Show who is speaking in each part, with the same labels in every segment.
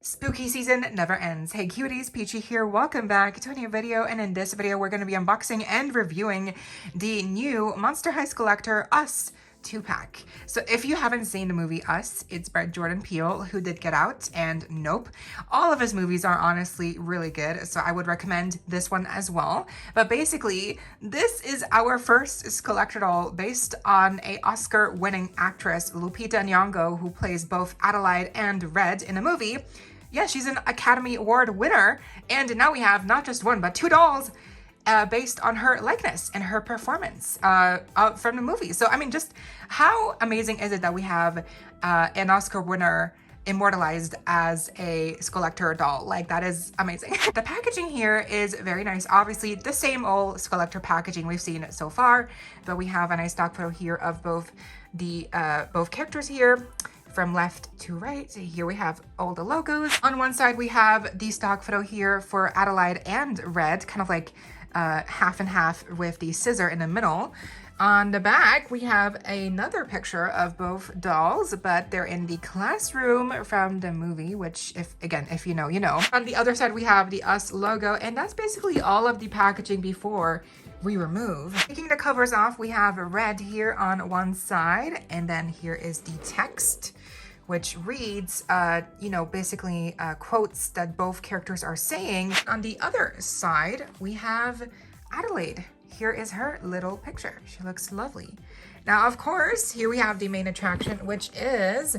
Speaker 1: Spooky season never ends. Hey cuties, PeachY here. Welcome back to a new video, and in this video we're going to be unboxing and reviewing the new Monster High Skullector US 2-pack. So if you haven't seen the movie Us, it's by Jordan Peele, who did Get Out and Nope. All of his movies are honestly really good, so I would recommend this one as well. But basically, this is our first Skullector doll based on a Oscar-winning actress, Lupita Nyong'o, who plays both Adelaide and Red in the movie. Yeah, she's an Academy Award winner, and now we have not just one, but two dolls based on her likeness and her performance from the movie. So, I mean, just how amazing is it that we have an Oscar winner immortalized as a Skullector doll? Like, that is amazing. The packaging here is very nice. Obviously, the same old Skullector packaging we've seen so far, but we have a nice stock photo here of both the both characters here, from left to right. Here we have all the logos. On one side, we have the stock photo here for Adelaide and Red, kind of like half and half with the scissor in the middle. On the back, we have another picture of both dolls, but they're in the classroom from the movie, which, if you know, you know. On the other side, we have the US logo, and that's basically all of the packaging before we remove. Taking the covers off, we have Red here on one side, and then here is the text, which reads, basically quotes that both characters are saying. On the other side, we have Adelaide. Here is her little picture. She looks lovely. Now, of course, here we have the main attraction, which is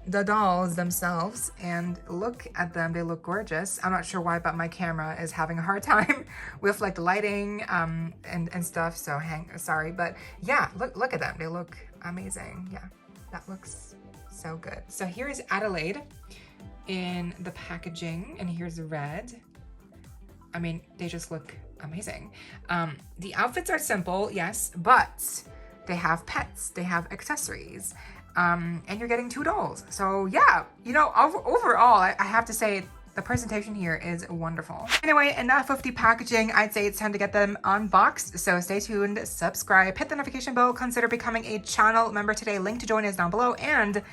Speaker 1: the dolls themselves, and look at them. They look gorgeous. I'm not sure why, but my camera is having a hard time with like the lighting and stuff, so sorry, but yeah, look at them. They look amazing. Yeah, that looks so good. So here is Adelaide in the packaging, and here's Red. I mean, they just look amazing. The outfits are simple, yes, but they have pets, they have accessories, and you're getting two dolls. So yeah, you know, overall, I have to say the presentation here is wonderful. Anyway, enough of the packaging. I'd say it's time to get them unboxed. So stay tuned, subscribe, hit the notification bell, consider becoming a channel member today. Link to join is down below, and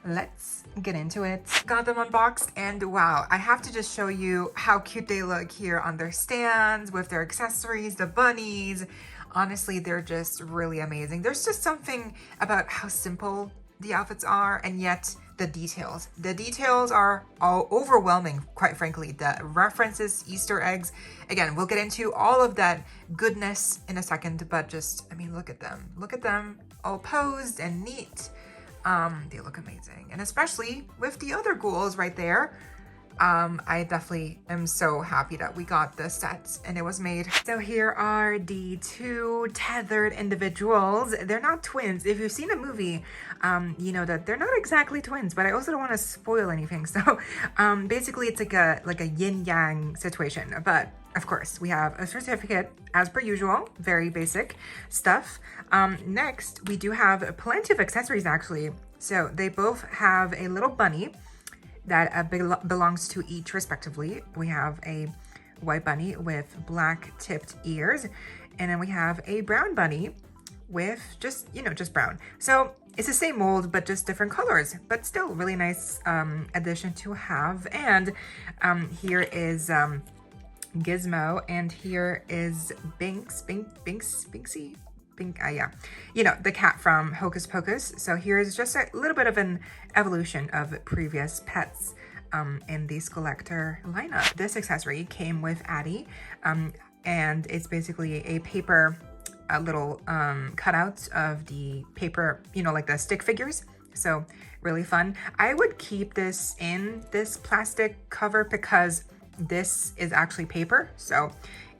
Speaker 1: let's get into it. Got them unboxed, and wow, I have to just show you how cute they look here on their stands with their accessories, the bunnies. Honestly, they're just really amazing. There's just something about how simple the outfits are, and yet the details are all overwhelming, quite frankly. The references, Easter eggs, again, we'll get into all of that goodness in a second, but just, I mean, look at them all posed and neat. They look amazing, and especially with the other ghouls right there. I definitely am so happy that we got this set and it was made. So here are the two tethered individuals. They're not twins. If you've seen the movie, you know that they're not exactly twins, but I also don't want to spoil anything. So basically it's like a yin-yang situation. But of course, we have a certificate as per usual, very basic stuff. Next, we do have plenty of accessories actually. So they both have a little bunny that belongs to each respectively. We have a white bunny with black tipped ears, and then we have a brown bunny with just brown. So it's the same mold, but just different colors, but still really nice addition to have. And here is Gizmo, and here is Binksy. Yeah, you know, the cat from Hocus Pocus. So here's just a little bit of an evolution of previous pets in the Skullector lineup. This accessory came with Addie, and it's basically a paper, little cutouts of the paper, you know, like the stick figures. So really fun. I would keep this in this plastic cover because this is actually paper, so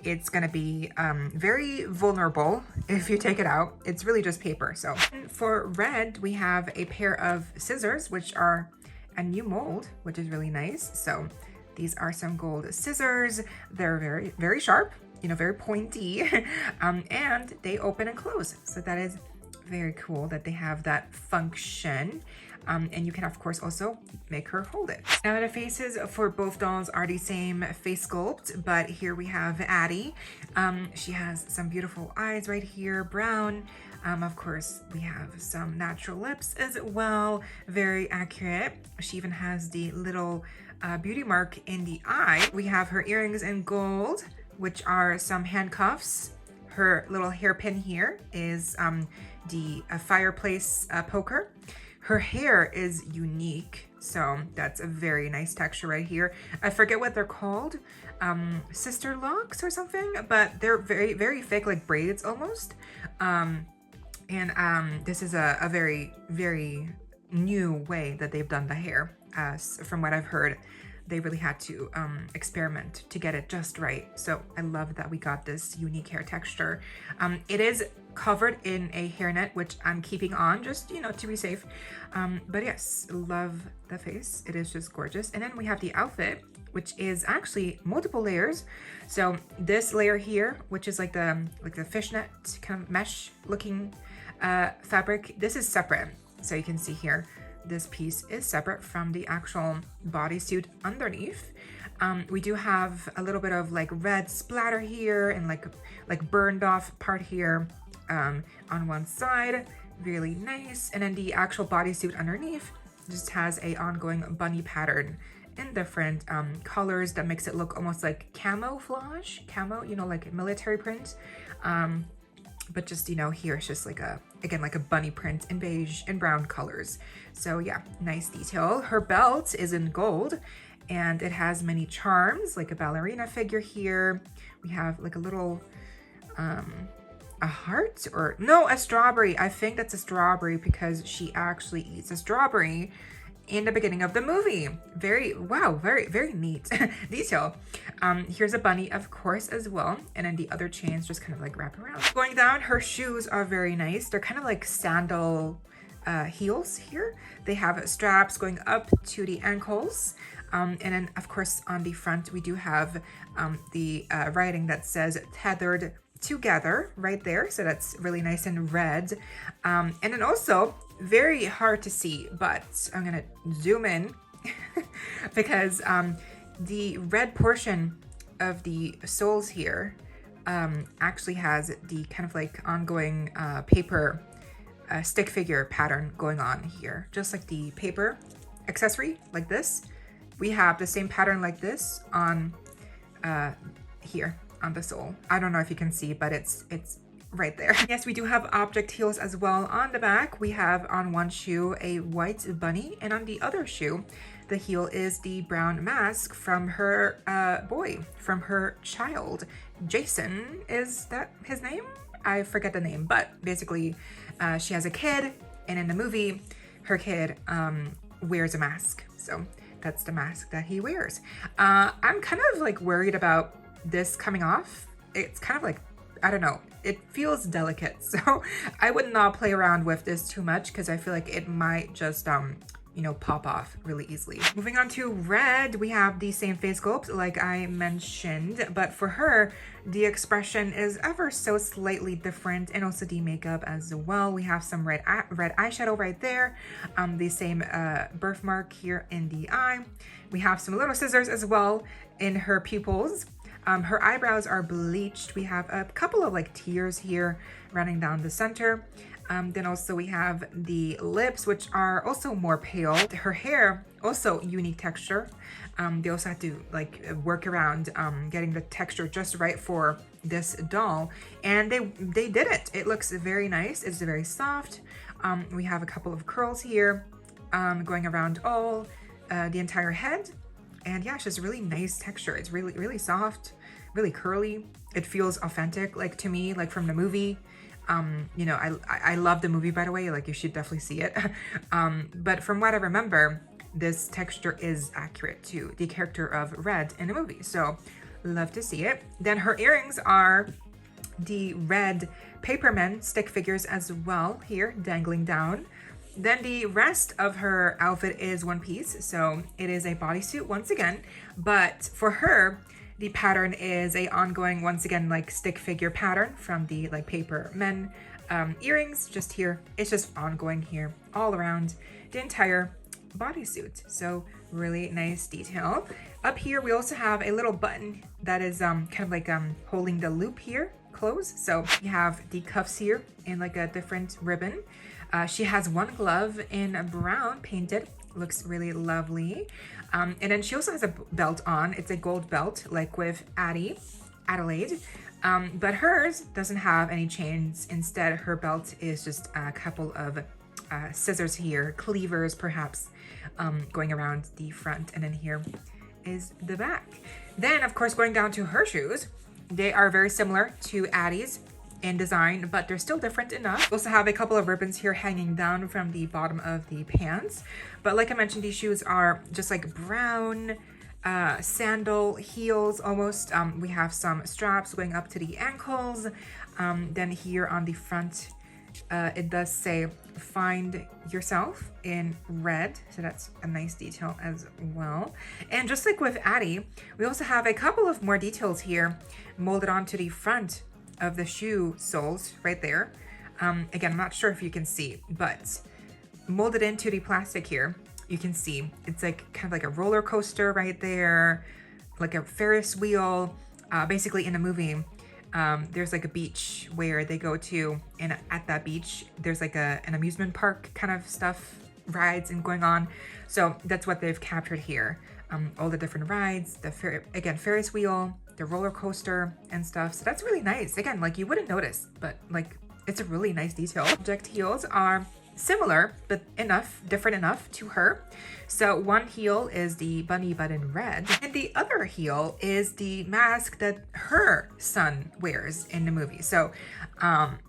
Speaker 1: it's gonna be very vulnerable if you take it out. It's really just paper. So for Red, we have a pair of scissors, which are a new mold, which is really nice. So these are some gold scissors. They're very, very sharp, you know, very pointy, and they open and close. So that is very cool that they have that function. And you can of course also make her hold it. Now the faces for both dolls are the same face sculpt, but here we have Addie. She has some beautiful eyes right here, brown. Of course, we have some natural lips as well, very accurate. She even has the little beauty mark in the eye. We have her earrings in gold, which are some handcuffs. Her little hairpin here is the fireplace poker. Her hair is unique, so that's a very nice texture right here. I forget what they're called, sister locks or something, but they're very, very thick, like braids almost. This is a very, very new way that they've done the hair. From what I've heard, they really had to experiment to get it just right. So I love that we got this unique hair texture. It is covered in a hairnet, which I'm keeping on just, you know, to be safe. But yes, love the face. It is just gorgeous. And then we have the outfit, which is actually multiple layers. So this layer here, which is like the fishnet kind of mesh looking fabric, this is separate. So you can see here, this piece is separate from the actual bodysuit underneath. We do have a little bit of like red splatter here and like burned off part here on one side. Really nice. And then the actual bodysuit underneath just has a ongoing bunny pattern in different colors that makes it look almost like camouflage, you know, like military print. But just, you know, here it's just like again, like a bunny print in beige and brown colors. So yeah, nice detail. Her belt is in gold and it has many charms, like a ballerina figure here. We have like a little, a heart or no, a strawberry. I think that's a strawberry because she actually eats a strawberry in the beginning of the movie. Wow, very neat detail. Here's a bunny, of course, as well. And then the other chains just kind of like wrap around. Going down, her shoes are very nice. They're kind of like sandal heels here. They have straps going up to the ankles. And then, of course, on the front, we do have the writing that says tethered together right there. So that's really nice and red. And then also, very hard to see, but I'm gonna zoom in because the red portion of the soles here actually has the kind of like ongoing paper stick figure pattern going on here. Just like the paper accessory like this, we have the same pattern like this on here on the sole. I don't know if you can see, but it's right there. Yes, we do have object heels as well. On the back, we have on one shoe a white bunny, and on the other shoe, the heel is the brown mask from her boy, from her child. Jason, is that his name? I forget the name, but basically she has a kid, and in the movie, her kid wears a mask. So that's the mask that he wears. I'm kind of like worried about this coming off. It's kind of like, I don't know, it feels delicate. So I would not play around with this too much because I feel like it might just, you know, pop off really easily. Moving on to red, we have the same face sculpt like I mentioned, but for her, the expression is ever so slightly different, and also the makeup as well. We have some red eyeshadow right there, the same birthmark here in the eye. We have some little scissors as well in her pupils. Her eyebrows are bleached. We have a couple of like tears here running down the center. Then also we have the lips, which are also more pale. Her hair, also unique texture. They also had to like work around getting the texture just right for this doll. And they did it. It looks very nice. It's very soft. We have a couple of curls here going around all the entire head. And yeah, it's just really nice texture. It's really, really soft, really curly. It feels authentic, like to me, like from the movie. You know, I love the movie, by the way, like you should definitely see it. But from what I remember, this texture is accurate to the character of Red in the movie. So love to see it. Then her earrings are the red papermen stick figures as well here, dangling down. Then the rest of her outfit is one piece, so it is a bodysuit once again, but for her, the pattern is a ongoing, once again, like stick figure pattern from the like paper men earrings just here. It's just ongoing here all around the entire bodysuit. So really nice detail. Up here, we also have a little button that is kind of like holding the loop here closed. So you have the cuffs here in like a different ribbon. She has one glove in brown painted Looks really lovely. And then she also has a belt on. It's a gold belt, like with Adelaide. But hers doesn't have any chains. Instead, her belt is just a couple of scissors here, cleavers perhaps, going around the front. And then here is the back. Then, of course, going down to her shoes, they are very similar to Addie's in design, but they're still different enough. We also have a couple of ribbons here hanging down from the bottom of the pants. But like I mentioned, these shoes are just like brown sandal heels almost. We have some straps going up to the ankles. Then here on the front, it does say "Find Yourself" in red, so that's a nice detail as well. And just like with Addie, we also have a couple of more details here molded onto the front of the shoe soles right there. Again, I'm not sure if you can see, but molded into the plastic here, you can see it's like kind of like a roller coaster right there, like a Ferris wheel. Basically in a movie, there's like a beach where they go to, and at that beach there's like an amusement park kind of stuff, rides and going on. So that's what they've captured here. All the different rides, the Ferris wheel, the roller coaster and stuff. So that's really nice. Again, like you wouldn't notice, but like it's a really nice detail. Object heels are similar, but different enough to her. So one heel is the bunny button red, and the other heel is the mask that her son wears in the movie. So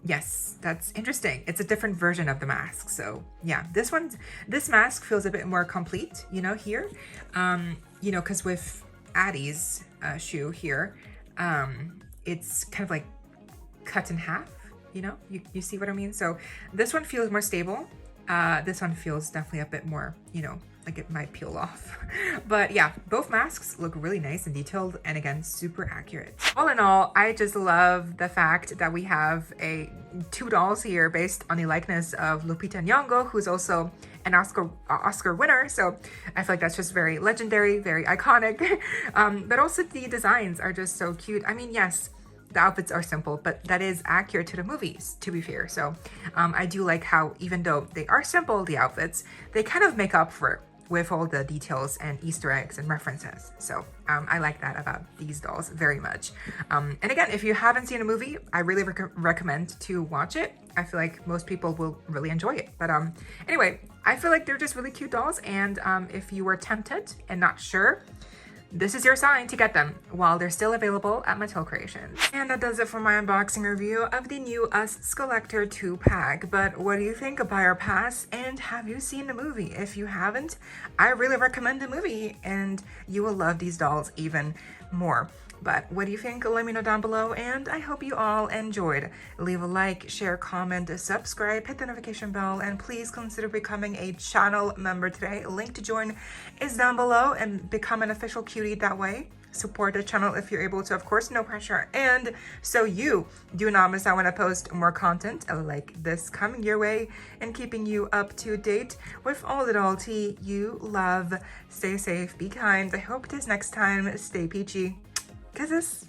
Speaker 1: yes, that's interesting. It's a different version of the mask. So yeah, this mask feels a bit more complete, you know, here. You know, because with Addie's shoe here, it's kind of like cut in half, you know, you see what I mean? So this one feels more stable. This one feels definitely a bit more, you know, like it might peel off. But yeah, both masks look really nice and detailed, and again, super accurate. All in all, I just love the fact that we have two dolls here based on the likeness of Lupita Nyong'o, who's also an Oscar winner. So I feel like that's just very legendary, very iconic. But also the designs are just so cute. I mean, yes, the outfits are simple, but that is accurate to the movies, to be fair. So I do like how, even though they are simple, the outfits, they kind of make up for it with all the details and Easter eggs and references. So I like that about these dolls very much. And again, if you haven't seen a movie, I really recommend to watch it. I feel like most people will really enjoy it. But anyway, I feel like they're just really cute dolls. And if you were tempted and not sure, this is your sign to get them while they're still available at Mattel Creations. And that does it for my unboxing review of the new US Skullector 2-pack. But what do you think, buy or pass? And have you seen the movie? If you haven't, I really recommend the movie, and you will love these dolls even more. But what do you think? Let me know down below, and I hope you all enjoyed. Leave a like, share, comment, subscribe, hit the notification bell, and please consider becoming a channel member today. Link to join is down below, and become an official cutie that way. Support the channel if you're able to, of course, no pressure. And so you do not miss out when I post more content like this coming your way, and keeping you up to date with all the doll tea you love. Stay safe, be kind. I hope this next time, stay peachy. Kisses.